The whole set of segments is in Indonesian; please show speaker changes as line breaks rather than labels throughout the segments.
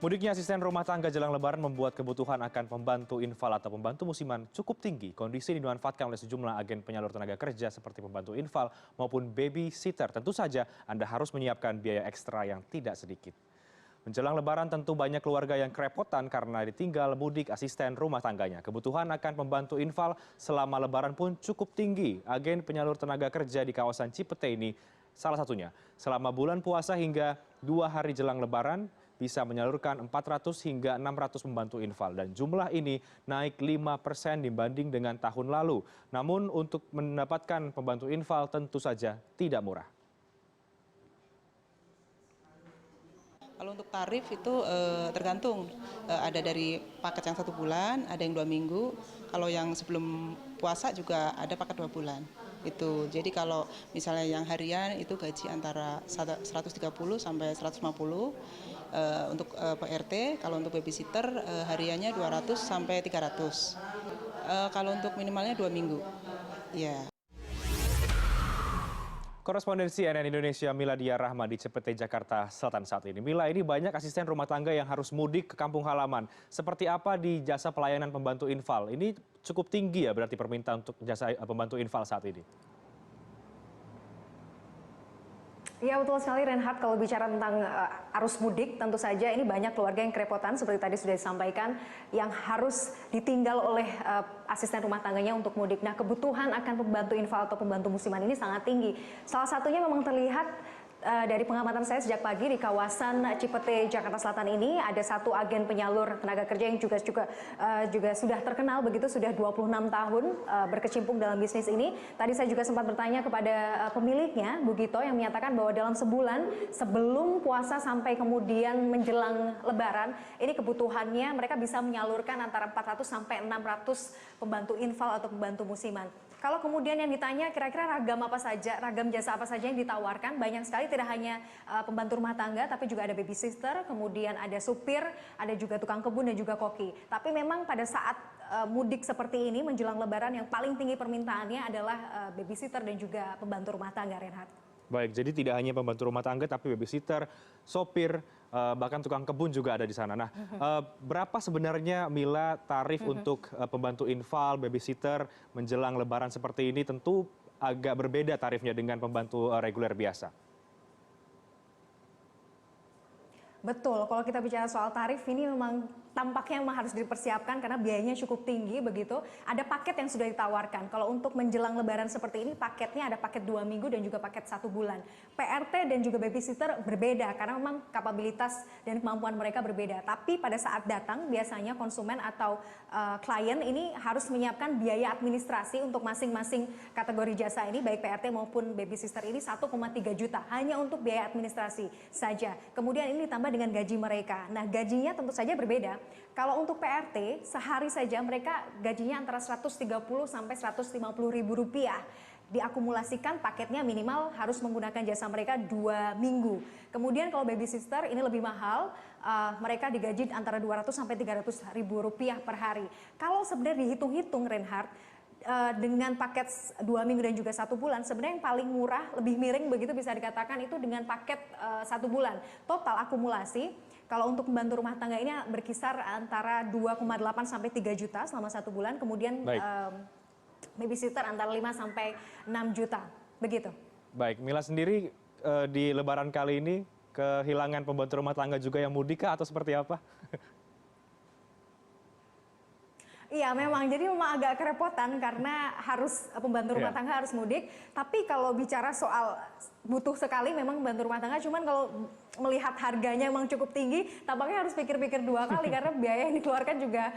Mudiknya asisten rumah tangga jelang Lebaran membuat kebutuhan akan pembantu infal atau pembantu musiman cukup tinggi. Kondisi ini dimanfaatkan oleh sejumlah agen penyalur tenaga kerja seperti pembantu infal maupun babysitter. Tentu saja Anda harus menyiapkan biaya ekstra yang tidak sedikit. Menjelang Lebaran tentu banyak keluarga yang kerepotan karena ditinggal mudik asisten rumah tangganya. Kebutuhan akan pembantu infal selama Lebaran pun cukup tinggi. Agen penyalur tenaga kerja di kawasan Cipete ini salah satunya. Selama bulan puasa hingga 2 hari jelang Lebaran, bisa menyalurkan 400 hingga 600 pembantu infal dan jumlah ini naik 5% dibanding dengan tahun lalu. Namun untuk mendapatkan pembantu infal tentu saja tidak murah.
Kalau untuk tarif itu tergantung, ada dari paket yang 1 bulan, ada yang 2 minggu. Kalau yang sebelum puasa juga ada paket 2 bulan. Itu. Jadi kalau misalnya yang harian itu gaji antara 130 sampai 150 untuk PRT. Kalau untuk babysitter hariannya 200 sampai 300. Kalau untuk minimalnya 2 minggu. Ya.
Korespondensi CNN Indonesia Miladia Rahma di Cipete, Jakarta Selatan saat ini. Mila, ini banyak asisten rumah tangga yang harus mudik ke kampung halaman. Seperti apa di jasa pelayanan pembantu infal? Ini cukup tinggi ya berarti permintaan untuk jasa pembantu infal saat ini?
Ya betul sekali Reinhard, kalau bicara tentang arus mudik tentu saja ini banyak keluarga yang kerepotan seperti tadi sudah disampaikan yang harus ditinggal oleh asisten rumah tangganya untuk mudik. Nah kebutuhan akan pembantu infal atau pembantu musiman ini sangat tinggi. Salah satunya memang terlihat dari pengamatan saya sejak pagi di kawasan Cipete, Jakarta Selatan ini ada satu agen penyalur tenaga kerja yang juga sudah terkenal begitu, sudah 26 tahun berkecimpung dalam bisnis ini. Tadi saya juga sempat bertanya kepada pemiliknya, Bu Gito, yang menyatakan bahwa dalam sebulan sebelum puasa sampai kemudian menjelang Lebaran, ini kebutuhannya mereka bisa menyalurkan antara 400 sampai 600 pembantu infal atau pembantu musiman. Kalau kemudian yang ditanya kira-kira ragam jasa apa saja yang ditawarkan, banyak sekali, tidak hanya pembantu rumah tangga tapi juga ada babysitter, kemudian ada supir, ada juga tukang kebun dan juga koki. Tapi memang pada saat mudik seperti ini menjelang Lebaran yang paling tinggi permintaannya adalah babysitter dan juga pembantu rumah tangga, Reinhard.
Baik, jadi tidak hanya pembantu rumah tangga tapi babysitter, sopir, bahkan tukang kebun juga ada di sana. Nah, berapa sebenarnya Mila tarif untuk pembantu infal, babysitter menjelang Lebaran seperti ini? Tentu agak berbeda tarifnya dengan pembantu reguler biasa.
Betul, kalau kita bicara soal tarif ini memang tampaknya memang harus dipersiapkan karena biayanya cukup tinggi begitu. Ada paket yang sudah ditawarkan. Kalau untuk menjelang Lebaran seperti ini paketnya ada paket 2 minggu dan juga paket 1 bulan. PRT dan juga babysitter berbeda karena memang kapabilitas dan kemampuan mereka berbeda. Tapi pada saat datang biasanya konsumen atau klien ini harus menyiapkan biaya administrasi untuk masing-masing kategori jasa ini baik PRT maupun babysitter ini 1,3 juta hanya untuk biaya administrasi saja. Kemudian ini ditambah dengan gaji mereka. Nah, gajinya tentu saja berbeda. Kalau untuk PRT, sehari saja mereka gajinya antara 130 sampai 150 ribu rupiah. Diakumulasikan paketnya minimal harus menggunakan jasa mereka 2 minggu. Kemudian kalau babysitter ini lebih mahal, mereka digaji antara 200 sampai 300 ribu rupiah per hari. Kalau sebenarnya dihitung-hitung Reinhard, dengan paket 2 minggu dan juga 1 bulan, sebenarnya yang paling murah, lebih miring begitu bisa dikatakan itu dengan paket 1 bulan. Total akumulasi, kalau untuk membantu rumah tangga ini berkisar antara 2,8 sampai 3 juta selama 1 bulan, kemudian babysitter antara 5 sampai 6 juta, begitu.
Baik, Mila sendiri di Lebaran kali ini kehilangan pembantu rumah tangga juga yang mudik kah atau seperti apa?
Iya memang, jadi memang agak kerepotan karena harus pembantu rumah tangga harus mudik. Tapi kalau bicara soal butuh sekali memang pembantu rumah tangga, cuman kalau melihat harganya memang cukup tinggi, tampaknya harus pikir-pikir 2 kali karena biaya yang dikeluarkan juga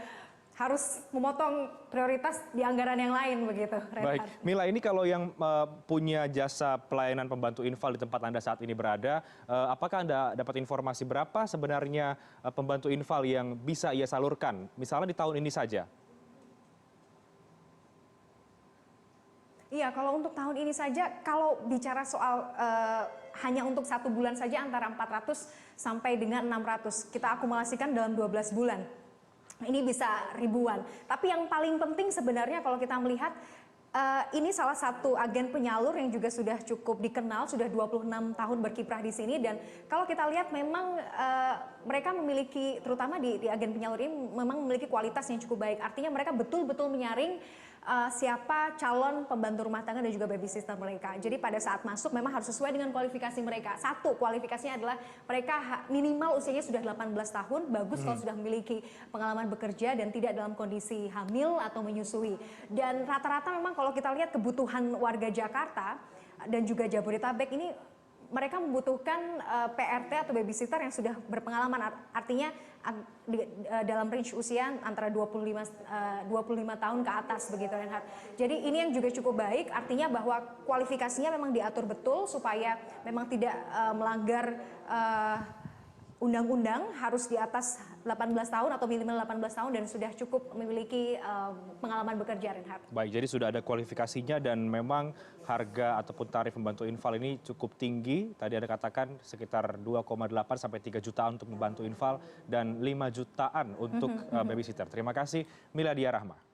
harus memotong prioritas di anggaran yang lain begitu.
Baik, Mila, ini kalau yang punya jasa pelayanan pembantu infal di tempat Anda saat ini berada, apakah Anda dapat informasi berapa sebenarnya pembantu infal yang bisa ia salurkan, misalnya di tahun ini saja?
Iya, kalau untuk tahun ini saja, kalau bicara soal hanya untuk 1 bulan saja antara 400 sampai dengan 600, kita akumulasikan dalam 12 bulan. Ini bisa ribuan. Tapi yang paling penting sebenarnya kalau kita melihat Ini salah satu agen penyalur yang juga sudah cukup dikenal, sudah 26 tahun berkiprah di sini, dan kalau kita lihat memang mereka memiliki, terutama di agen penyalur ini memang memiliki kualitas yang cukup baik. Artinya mereka betul-betul menyaring siapa calon pembantu rumah tangga dan juga babysitter mereka. Jadi pada saat masuk memang harus sesuai dengan kualifikasi mereka. Satu, kualifikasinya adalah mereka minimal usianya sudah 18 tahun, bagus kalau sudah memiliki pengalaman bekerja dan tidak dalam kondisi hamil atau menyusui. Dan rata-rata memang kalau kita lihat kebutuhan warga Jakarta dan juga Jabodetabek ini, mereka membutuhkan PRT atau babysitter yang sudah berpengalaman, artinya dalam range usia antara 25 tahun ke atas begitu, Reinhard. Jadi ini yang juga cukup baik, artinya bahwa kualifikasinya memang diatur betul supaya memang tidak melanggar undang-undang, harus di atas 18 tahun atau minimal 18 tahun dan sudah cukup memiliki pengalaman bekerja, Reinhard.
Baik, jadi sudah ada kualifikasinya dan memang harga ataupun tarif membantu infal ini cukup tinggi. Tadi Anda katakan sekitar 2,8 sampai 3 jutaan untuk membantu infal dan 5 jutaan untuk babysitter. Terima kasih Miladia Rahma.